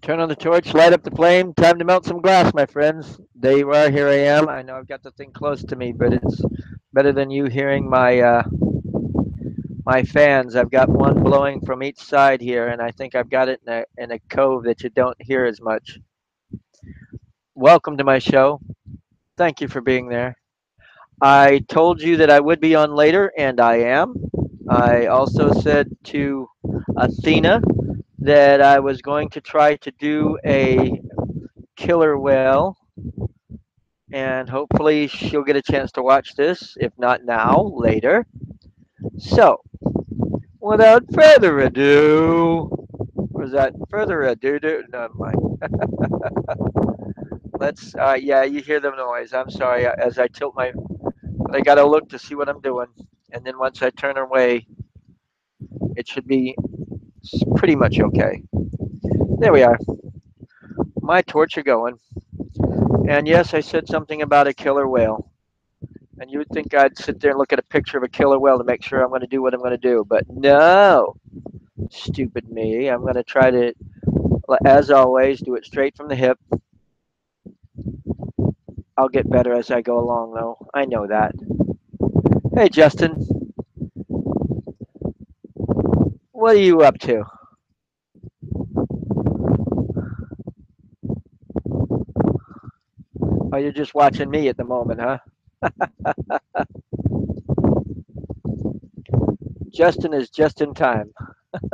Turn on the torch, light up the flame. Time to melt some glass, my friends. There you are. Here I am. I know I've got the thing close to me, but it's better than you hearing my fans. I've got one blowing from each side here, and I think I've got it in a cove that you don't hear as much. Welcome to my show. Thank you for being there. I told you that I would be on later, and I am. I also said to Athena that I was going to try to do a killer whale, and hopefully she'll get a chance to watch this. If not now, later. So, without further ado, was that further ado? No, mind. Let's. Yeah, you hear the noise. I'm sorry. As I tilt my, I gotta look to see what I'm doing, and then once I turn away, it should be pretty much okay. There we are. My torch are going, and yes, I said something about a killer whale. And you would think I'd sit there and look at a picture of a killer whale to make sure I'm going to do what I'm going to do. But no, stupid me. I'm going to try to, as always, do it straight from the hip. I'll get better as I go along, though. I know that. Hey, Justin, what are you up to? Oh, you're just watching me at the moment, huh? Justin is just in time. I'm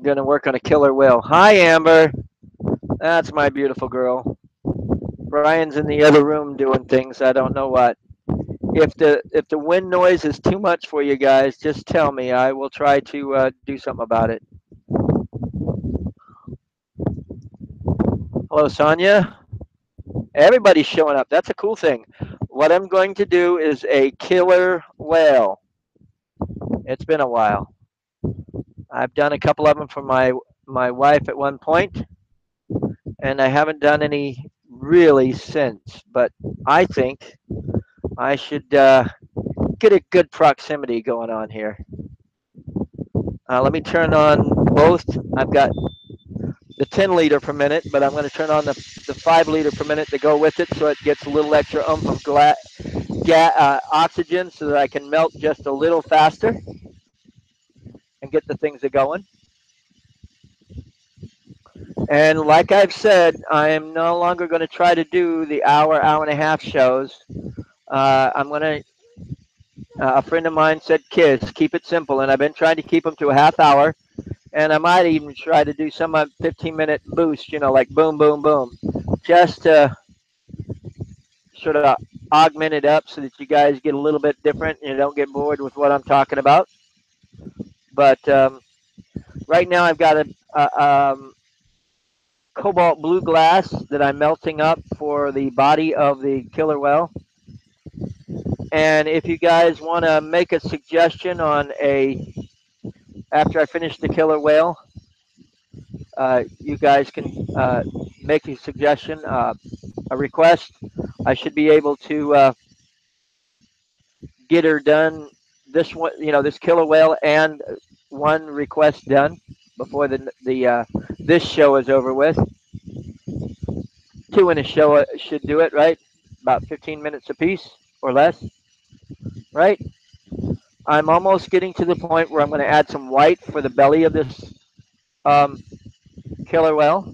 going to work on a killer whale. Hi, Amber. That's my beautiful girl. Brian's in the other room doing things. I don't know what. If the wind noise is too much for you guys, just tell me. I will try to do something about it. Hello, Sonia. Everybody's showing up. That's a cool thing. What I'm going to do is a killer whale. It's been a while. I've done a couple of them for my wife at one point, and I haven't done any really since. But I think I should get a good proximity going on here. Let me turn on both. I've got the 10 liter per minute, but I'm going to turn on the 5 liter per minute to go with it so it gets a little extra oomph of oxygen so that I can melt just a little faster and get the things a going. And like I've said, I am no longer going to try to do the hour and a half shows. I'm going to, a friend of mine said, kids, keep it simple. And I've been trying to keep them to a half hour. And I might even try to do some 15-minute boost, like boom, boom, boom, just to sort of augment it up so that you guys get a little bit different and you don't get bored with what I'm talking about. But right now I've got a cobalt blue glass that I'm melting up for the body of the killer whale. And if you guys want to make a suggestion on after I finish the killer whale, you guys can make a suggestion, a request. I should be able to get her done. This one, this killer whale and one request done before the this show is over with. 2 in a show should do it, right? About 15 minutes apiece or less, right? I'm almost getting to the point where I'm going to add some white for the belly of this um, killer whale.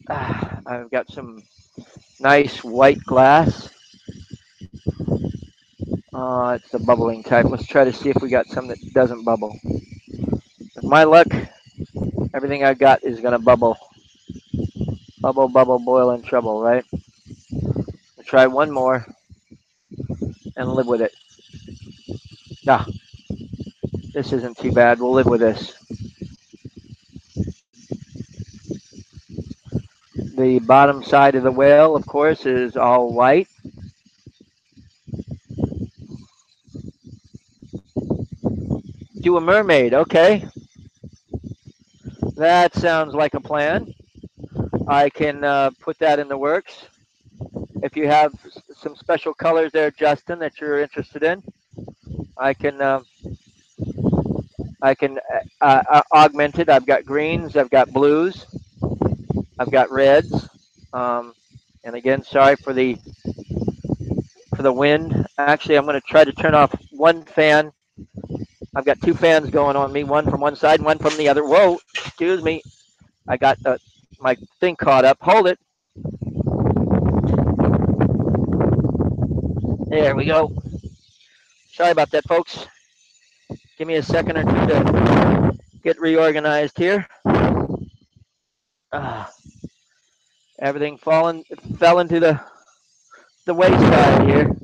I've got some nice white glass. It's the bubbling type. Let's try to see if we got some that doesn't bubble. With my luck, everything I got is going to bubble. Bubble, bubble, boil, and trouble, right? We'll try one more and live with it. Ah, this isn't too bad. We'll live with this. The bottom side of the whale, of course, is all white. Do a mermaid, okay. That sounds like a plan. I can put that in the works. If you have some special colors there, Justin, that you're interested in. I can augment it. I've got greens, I've got blues, I've got reds. Um, and again, sorry for the wind. Actually, I'm going to try to turn off one fan. I've got two fans going on me, one from one side and one from the other. Whoa, excuse me. I got my thing caught up. Hold it. There we go. Sorry about that, folks. Give me a second or two to get reorganized here. Uh, everything fell into the wayside here.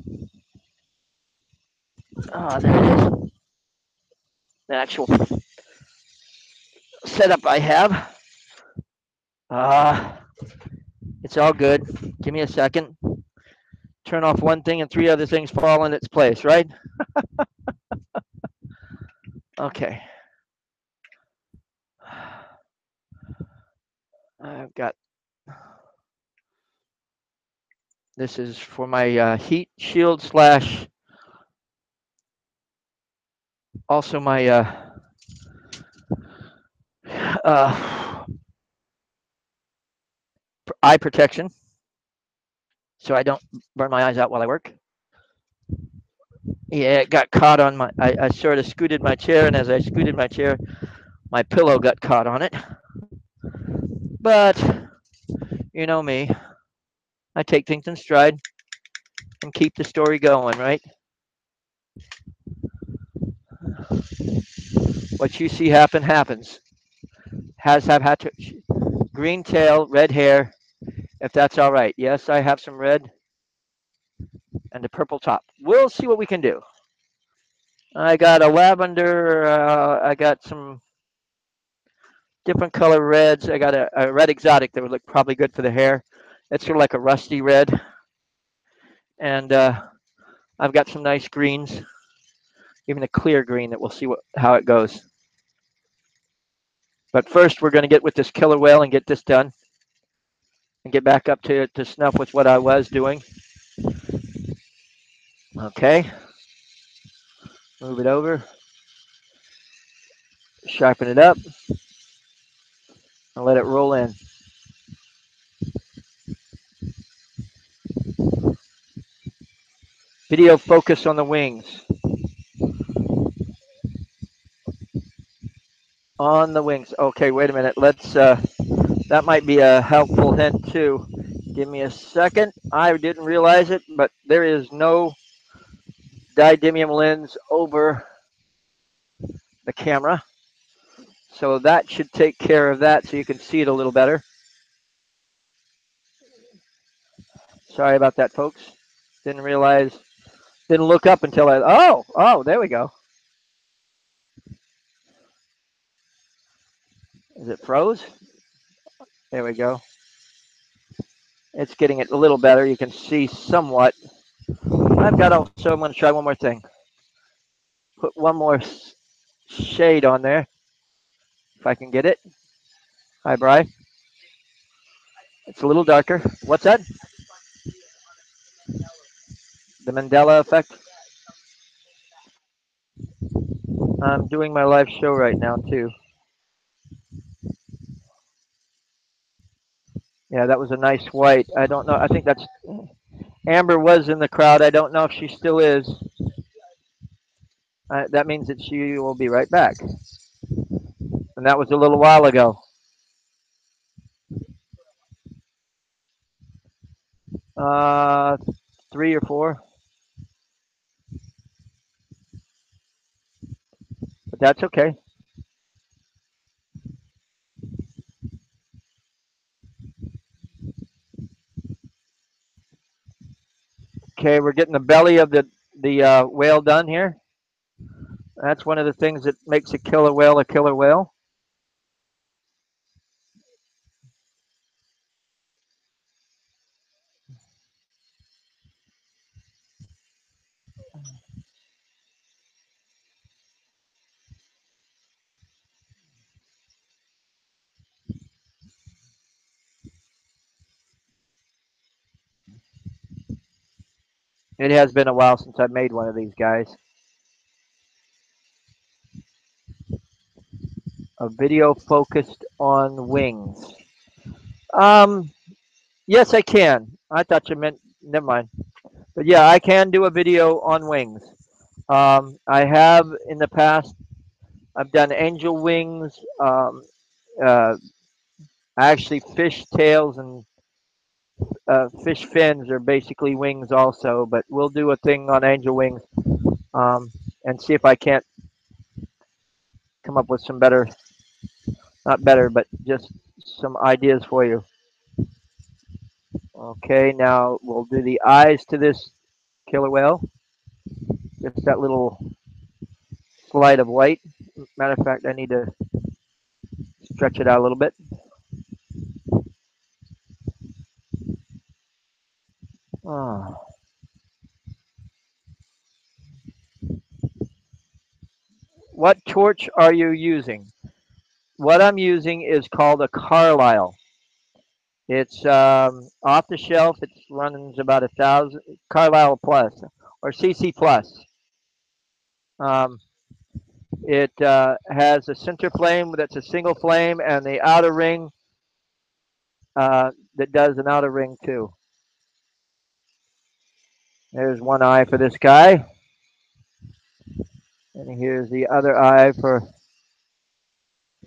There it is. The actual setup I have. Uh, it's all good. Give me a second. Turn off one thing and three other things fall in its place, right? Okay. I've got this is for my heat shield slash also my uh, eye protection so I don't burn my eyes out while I work. Yeah, it got caught on I sort of scooted my chair, and as I scooted my chair, my pillow got caught on it. But you know me, I take things in stride and keep the story going, right? What you see happens. Have had to, green tail, red hair, if that's all right. Yes, I have some red and a purple top. We'll see what we can do. I got a lavender. I got some different color reds. I got a red exotic that would look probably good for the hair. It's sort of like a rusty red. And I've got some nice greens, even a clear green that we'll see how it goes. But first, we're going to get with this killer whale and get this done and get back up to snuff with what I was doing. Okay. Move it over. Sharpen it up. And let it roll in. Video focus on the wings. On the wings. Okay, wait a minute. That might be a helpful hint too. Give me a second. I didn't realize it, but there is no didymium lens over the camera. So that should take care of that so you can see it a little better. Sorry about that, folks. Didn't realize, didn't look up until oh, there we go. Is it froze? There we go. It's getting it a little better. You can see somewhat. I've got also, I'm going to try one more thing. Put one more shade on there, if I can get it. Hi, Bri. It's a little darker. What's that? The Mandela effect. I'm doing my live show right now, too. Yeah, that was a nice white. I don't know. I think that's Amber was in the crowd. I don't know if she still is. That means that she will be right back. And that was a little while ago. Uh, 3 or 4. But that's okay. Okay, we're getting the belly of the whale done here. That's one of the things that makes a killer whale a killer whale. It has been a while since I've made one of these guys. A video focused on wings. Um, yes, I can. I thought you meant, never mind. But yeah, I can do a video on wings. I have in the past. I've done angel wings. Uh, Actually, fish tails and fish fins are basically wings also. But we'll do a thing on angel wings and see if I can't come up with some better, not better, but just some ideas for you. Okay, now we'll do the eyes to this killer whale. Just that little slide of white. Matter of fact, I need to stretch it out a little bit. Oh. What torch are you using? What I'm using is called a Carlisle. It's off the shelf. It runs about 1,000 Carlisle Plus or CC Plus. Um, it has a center flame that's a single flame, and the outer ring that does an outer ring too. There's one eye for this guy, and here's the other eye for.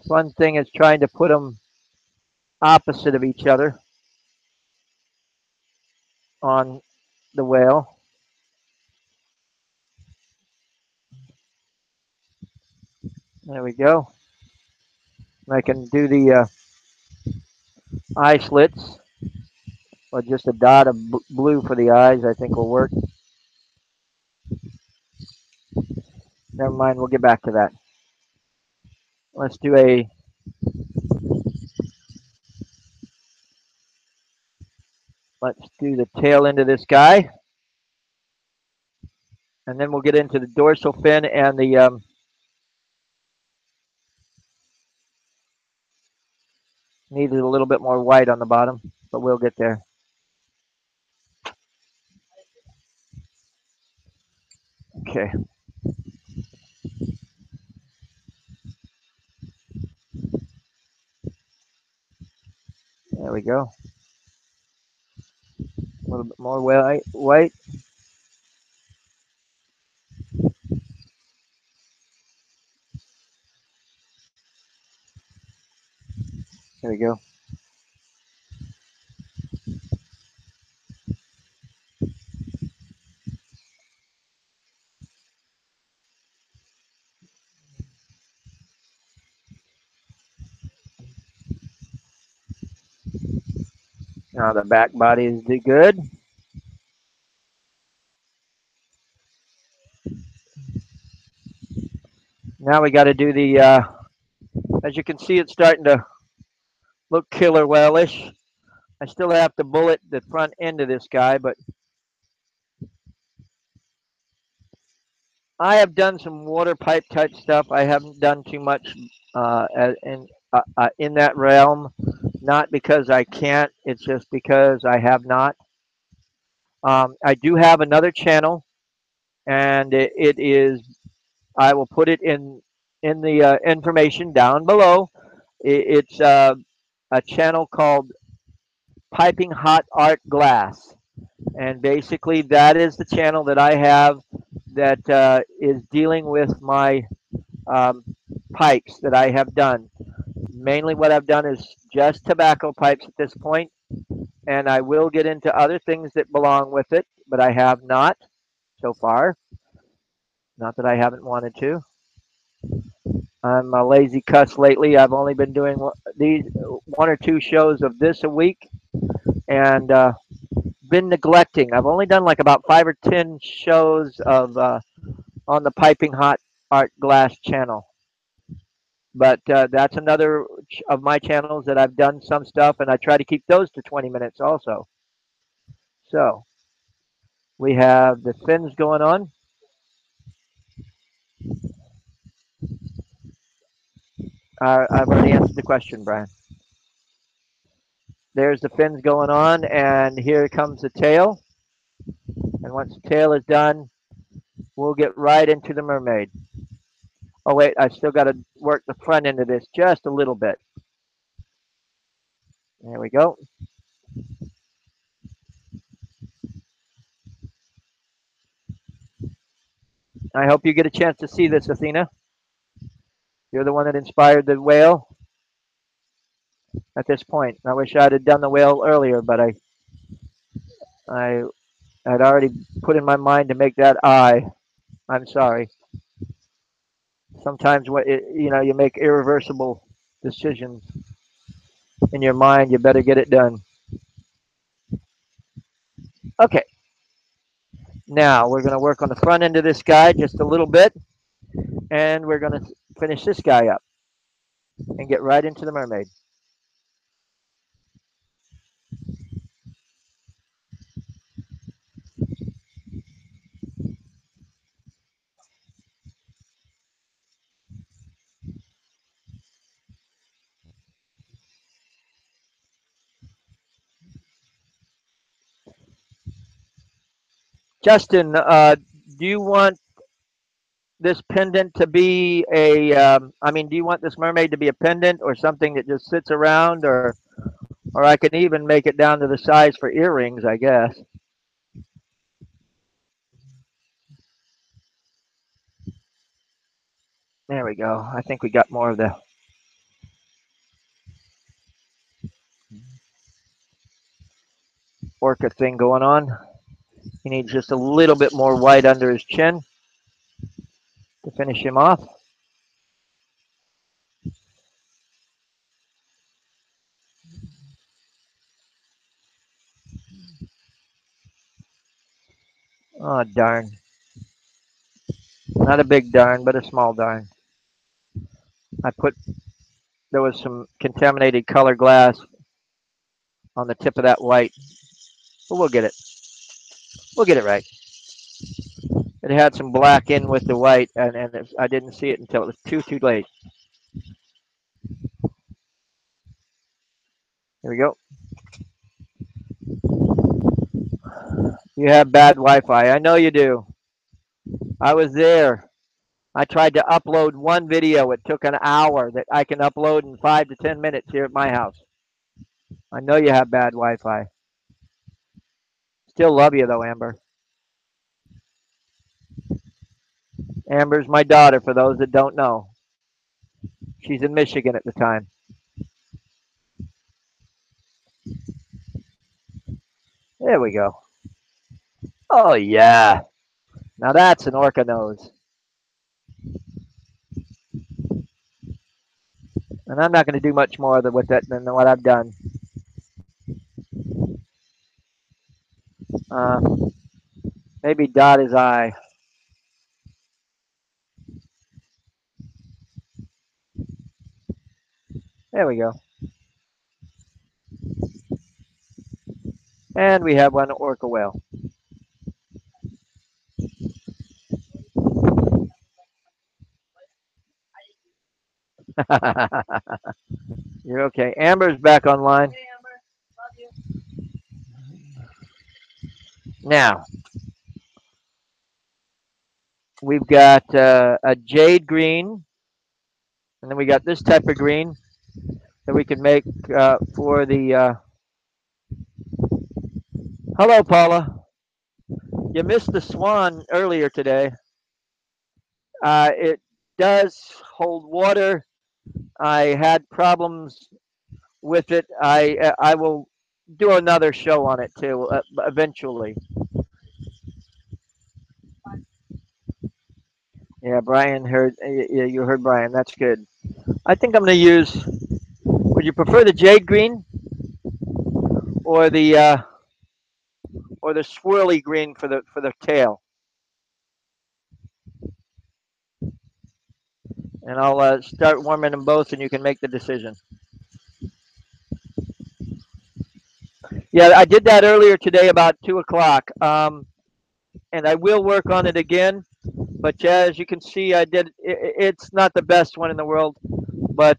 Fun thing is trying to put them opposite of each other on the whale. There we go. I can do the eye slits, or just a dot of blue for the eyes. I think will work. Never mind. We'll get back to that. Let's do a. Let's do the tail end of this guy, and then we'll get into the dorsal fin and the. Needed a little bit more white on the bottom, but we'll get there. Okay. There we go. A little bit more white. White. There we go. Now the back body is good. Now we got to do the. As you can see, it's starting to look killer whale-ish. I still have to bullet the front end of this guy, but I have done some water pipe type stuff. I haven't done too much in that realm. Not because I can't. It's just because I have not. I do have another channel, and it is. I will put it in the information down below. It's a channel called Piping Hot Art Glass, and basically that is the channel that I have that is dealing with my um, pipes that I have done. Mainly, what I've done is just tobacco pipes at this point, and I will get into other things that belong with it, but I have not so far. Not that I haven't wanted to. I'm a lazy cuss lately. I've only been doing these one or two shows of this a week, and been neglecting. I've only done like about 5 or 10 shows of on the Piping Hot Art Glass channel. But that's another of my channels that I've done some stuff, and I try to keep those to 20 minutes also. So we have the fins going on. I've already answered the question, Brian. There's the fins going on, and here comes the tail. And once the tail is done, we'll get right into the mermaid. Oh wait, I still got to work the front end of this just a little bit. There we go. I hope you get a chance to see this, Athena. You're the one that inspired the whale at this point. I wish I'd have done the whale earlier, but I had already put in my mind to make that eye. I'm sorry. Sometimes what you make irreversible decisions in your mind. You better get it done. Okay. Now we're going to work on the front end of this guy just a little bit, and we're going to finish this guy up and get right into the mermaid. Justin, do you want this pendant to be do you want this mermaid to be a pendant or something that just sits around, or I can even make it down to the size for earrings, I guess. There we go. I think we got more of the orca thing going on. He needs just a little bit more white under his chin to finish him off. Oh, darn. Not a big darn, but a small darn. There was some contaminated color glass on the tip of that white, but we'll get it. We'll get it right. It had some black in with the white, and I didn't see it until it was too late. Here we go. You have bad Wi-Fi. I know you do. I was there. I tried to upload one video. It took an hour that I can upload in 5 to 10 minutes here at my house. I know you have bad Wi-Fi. Still love you though, Amber. Amber's my daughter, for those that don't know. She's in Michigan at the time. There we go. Oh yeah. Now that's an orca nose. And I'm not going to do much more with that than what I've done. Uh, maybe dot his eye. There we go. And we have one orca whale. You're okay. Amber's back online. Hey, Amber. Love you. Now, we've got a jade green, and then we got this type of green that we can make for the. Hello, Paula. You missed the swan earlier today. It does hold water. I had problems with it. I will do another show on it too eventually. Yeah, Brian heard. Yeah, you heard Brian. That's good. I think I'm going to use. Would you prefer the jade green or the swirly green for the tail? And I'll start warming them both, and you can make the decision. Yeah, I did that earlier today about 2 o'clock, and I will work on it again. But as you can see, I did. It's not the best one in the world, but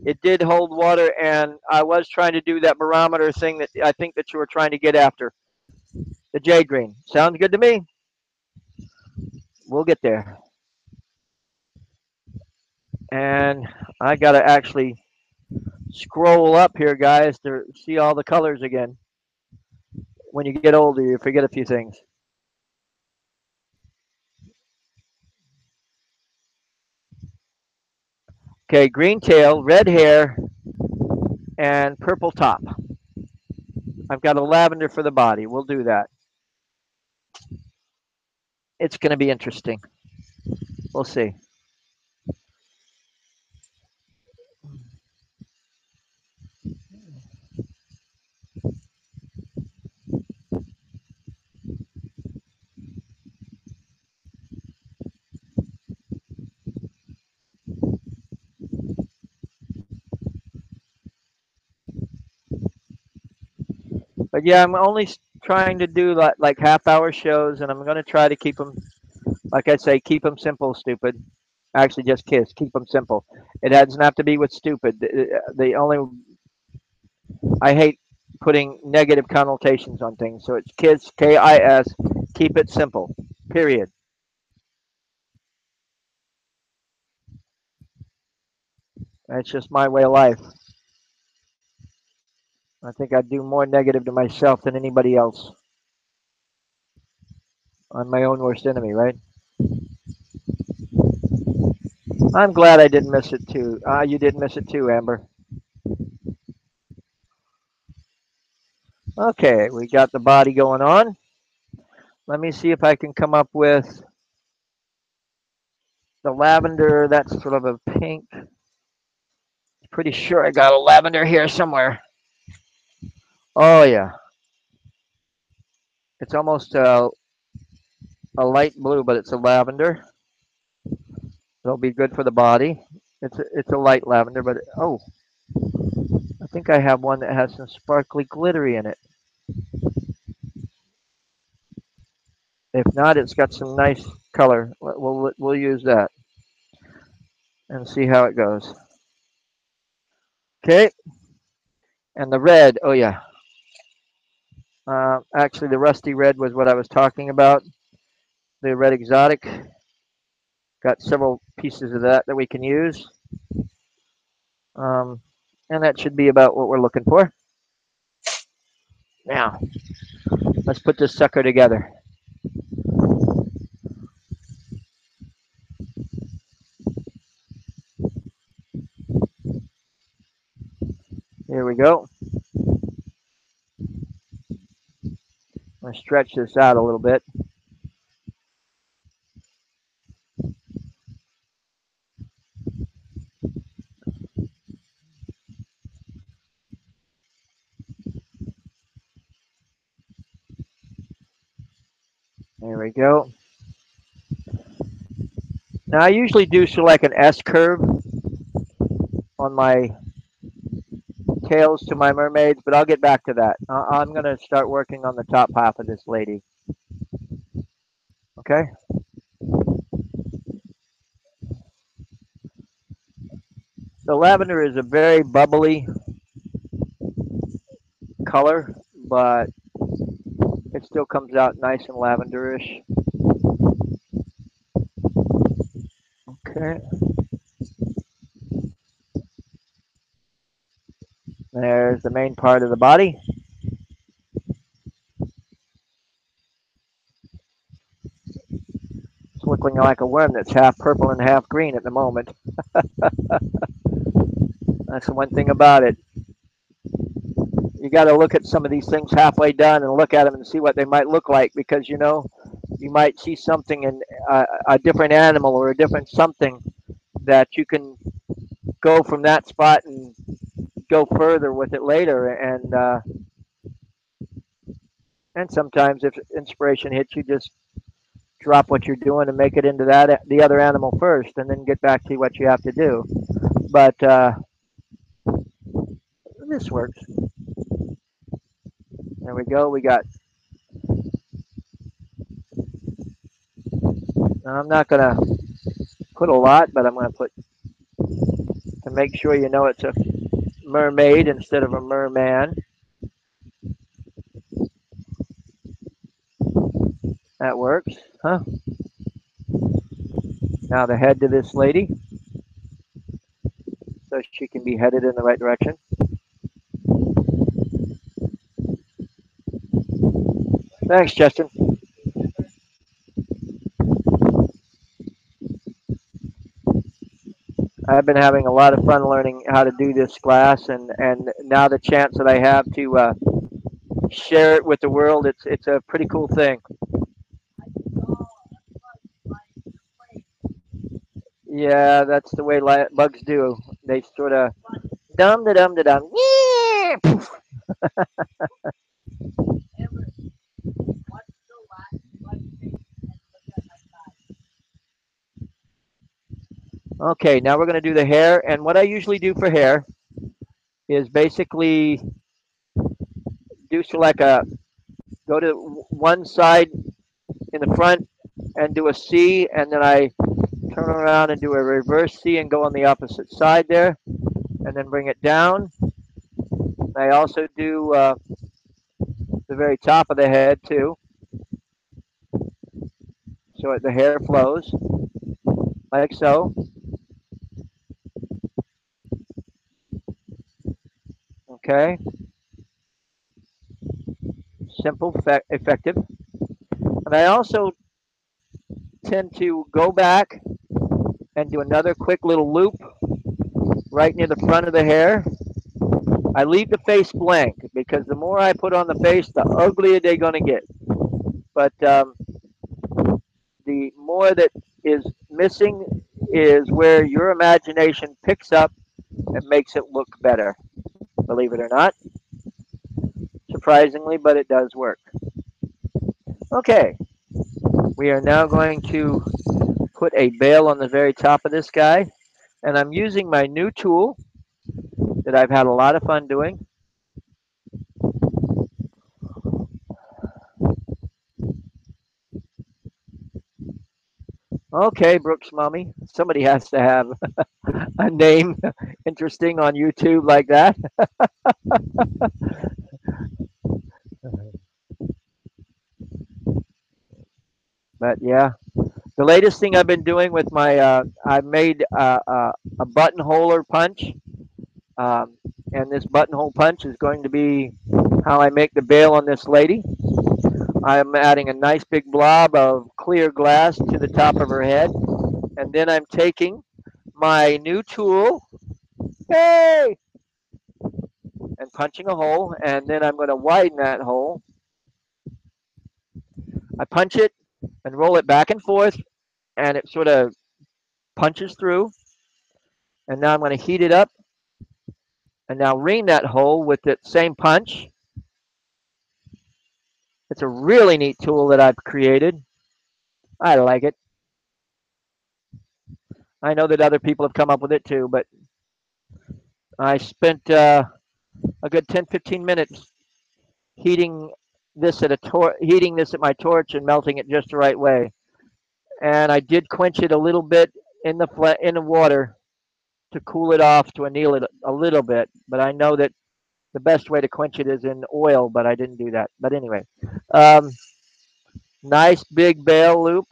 it did hold water, and I was trying to do that barometer thing that I think that you were trying to get after. The jade green. Sounds good to me. We'll get there. And I got to actually scroll up here, guys, to see all the colors again. When you get older, you forget a few things. Okay, green tail, red hair, and purple top. I've got a lavender for the body. We'll do that. It's going to be interesting. We'll see. But yeah, I'm only trying to do like half-hour shows, and I'm going to try to keep them, like I say, keep them simple, stupid. Actually, just kiss. Keep them simple. It doesn't have to be with stupid. The only I hate putting negative connotations on things. So it's kiss, KIS. Keep it simple. Period. That's just my way of life. I think I do more negative to myself than anybody else. I'm my own worst enemy, right? I'm glad I didn't miss it too. You didn't miss it too, Amber. Okay, we got the body going on. Let me see if I can come up with the lavender. That's sort of a pink. Pretty sure I got a lavender here somewhere. Oh yeah, it's almost a light blue, but it's a lavender. It'll be good for the body. It's a light lavender, but oh, I think I have one that has some sparkly glittery in it. If not, it's got some nice color. We'll use that and see how it goes. Okay, and the red. Oh yeah, actually the rusty red was what I was talking about. The red exotic. Got several pieces of that we can use. Um, and that should be about what we're looking for. Now, let's put this sucker together. Here we go. I'm going to stretch this out a little bit. There we go. Now I usually do so like an S curve on my tails to my mermaids, but I'll get back to that. I'm going to start working on the top half of this lady. Okay? The lavender is a very bubbly color, but it still comes out nice and lavenderish. Okay. There's the main part of the body. It's looking like a worm that's half purple and half green at the moment. That's the one thing about it. You got to look at some of these things halfway done and look at them and see what they might look like, because you know you might see something in a different animal or a different something that you can go from that spot and go further with it later. And sometimes if inspiration hits you, just drop what you're doing and make it into that the other animal first, and then get back to what you have to do. But this works. There we go. We got. I'm not gonna put a lot, but I'm gonna put to make sure you know it's a mermaid instead of a merman. That works, huh? Now the head to this lady, so she can be headed in the right direction. Thanks, Justin. I've been having a lot of fun learning how to do this glass, and now the chance that I have to share it with the world, it's a pretty cool thing. Yeah, that's the way bugs do. They sort of dum da dum da dum. Yeah. Poof. Okay, now we're going to do the hair, and what I usually do for hair is basically do so like a go to one side in the front and do a C, and then I turn around and do a reverse C and go on the opposite side there, and then bring it down. I also do the very top of the head too, so the hair flows like so. Okay, simple, effective. And I also tend to go back and do another quick little loop right near the front of the hair. I leave the face blank because the more I put on the face, the uglier they're going to get. But the more that is missing is where your imagination picks up and makes it look better. Believe it or not, surprisingly, but it does work. Okay, we are now going to put a bail on the very top of this guy, and I'm using my new tool that I've had a lot of fun doing. Okay, Brooks Mommy. Somebody has to have a name interesting on YouTube like that. But yeah, the latest thing I've been doing with my, I made a buttonholer punch, um, and this buttonhole punch is going to be how I make the bail on this lady. I'm adding a nice big blob of clear glass to the top of her head, and then I'm taking my new tool, hey, and punching a hole, and then I'm going to widen that hole. I punch it and roll it back and forth, and it sort of punches through. And now I'm going to heat it up, and now ring that hole with that same punch. It's a really neat tool that I've created. I like it. I know that other people have come up with it too, but I spent a good 10, 15 minutes heating heating this at my torch and melting it just the right way. And I did quench it a little bit in the water to cool it off to anneal it a little bit. But I know that the best way to quench it is in oil, but I didn't do that. But anyway, um, nice big bail loop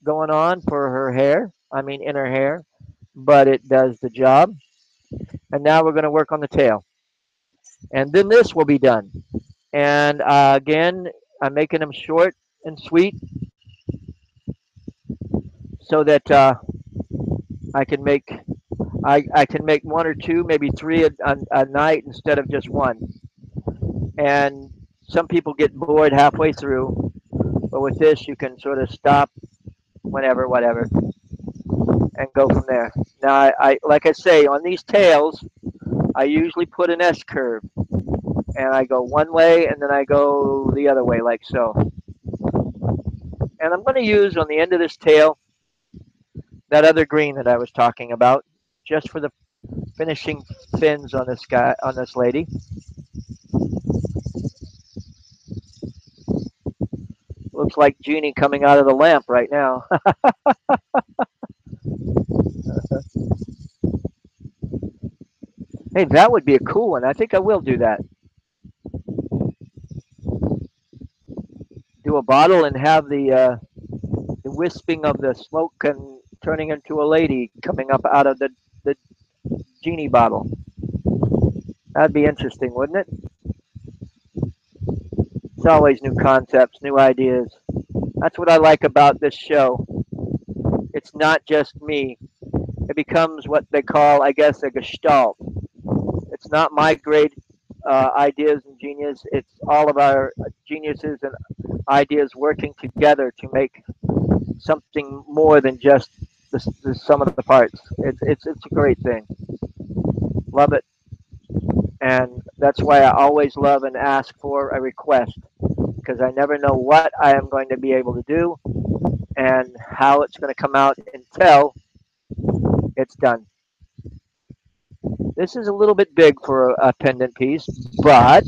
going on for her hair. I mean, in her hair, but it does the job. And now we're going to work on the tail. And then this will be done. And again, I'm making them short and sweet so that I can make I can make one or two, maybe three a night instead of just one. And some people get bored halfway through, but with this you can sort of stop whenever, whatever, and go from there. Now, I like I say on these tails, I usually put an S curve, and I go one way and then I go the other way like so. And I'm going to use on the end of this tail that other green that I was talking about, just for the finishing fins on this guy, on this lady. Looks like Genie coming out of the lamp right now. Hey, that would be a cool one. I think I will do that. into a bottle and have the wisping of the smoke and turning into a lady coming up out of the genie bottle. That'd be interesting, wouldn't it? It's always new concepts, new ideas. That's what I like about this show. It's not just me. It becomes what they call, I guess, a gestalt. It's not my great ideas and genius. It's all of our geniuses and ideas working together to make something more than just the sum of the parts. It's a great thing. Love it, and that's why I always love and ask for a request because I never know what I am going to be able to do and how it's going to come out until it's done. This is a little bit big for a pendant piece, but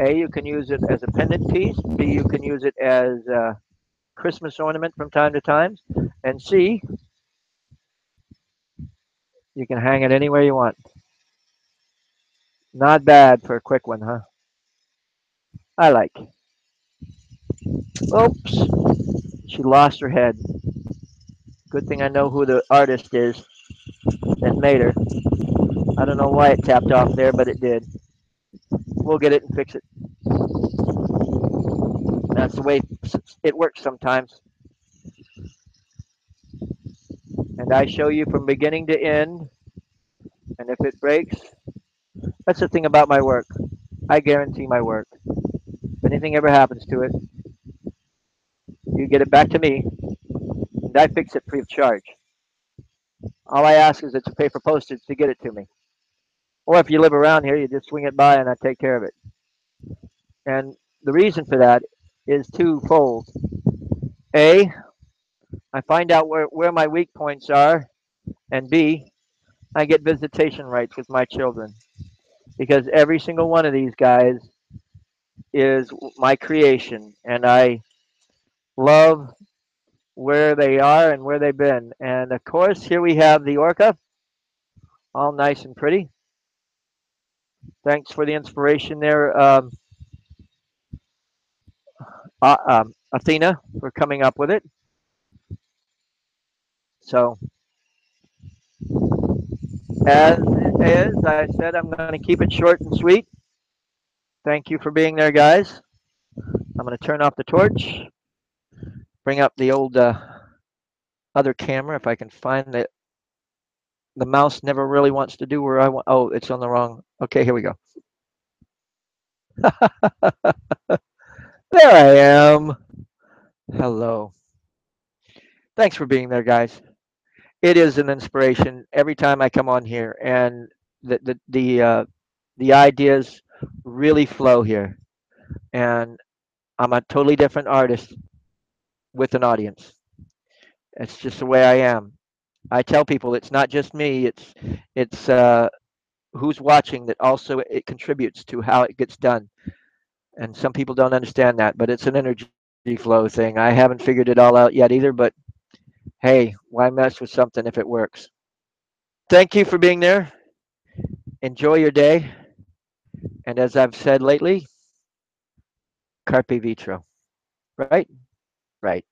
A, you can use it as a pendant piece. B, you can use it as a Christmas ornament from time to time. And C, you can hang it anywhere you want. Not bad for a quick one, huh? I like. Oops, she lost her head. Good thing I know who the artist is that made her. I don't know why it tapped off there, but it did. We'll get it and fix it. That's the way it works sometimes. And I show you from beginning to end. And if it breaks, that's the thing about my work. I guarantee my work. If anything ever happens to it, you get it back to me, and I fix it free of charge. All I ask is that you pay for postage to get it to me. Or if you live around here, you just swing it by and I take care of it. And the reason for that is twofold. A, I find out where my weak points are, and B, I get visitation rights with my children because every single one of these guys is my creation, and I love where they are and where they've been. And of course, here we have the orca, all nice and pretty. Thanks for the inspiration there, Athena, for coming up with it. So, as it is, I said I'm going to keep it short and sweet. Thank you for being there, guys. I'm going to turn off the torch, bring up the old other camera if I can find it. The mouse never really wants to do where I want. Oh, it's on the wrong. Okay, here we go. There I am. Hello. Thanks for being there, guys. It is an inspiration every time I come on here, and the ideas really flow here. And I'm a totally different artist with an audience. It's just the way I am. I tell people it's not just me. It's who's watching that also it contributes to how it gets done. And some people don't understand that, but it's an energy flow thing. I haven't figured it all out yet either, but hey, why mess with something if it works? Thank you for being there. Enjoy your day. And as I've said lately, carpe vitro. Right? Right.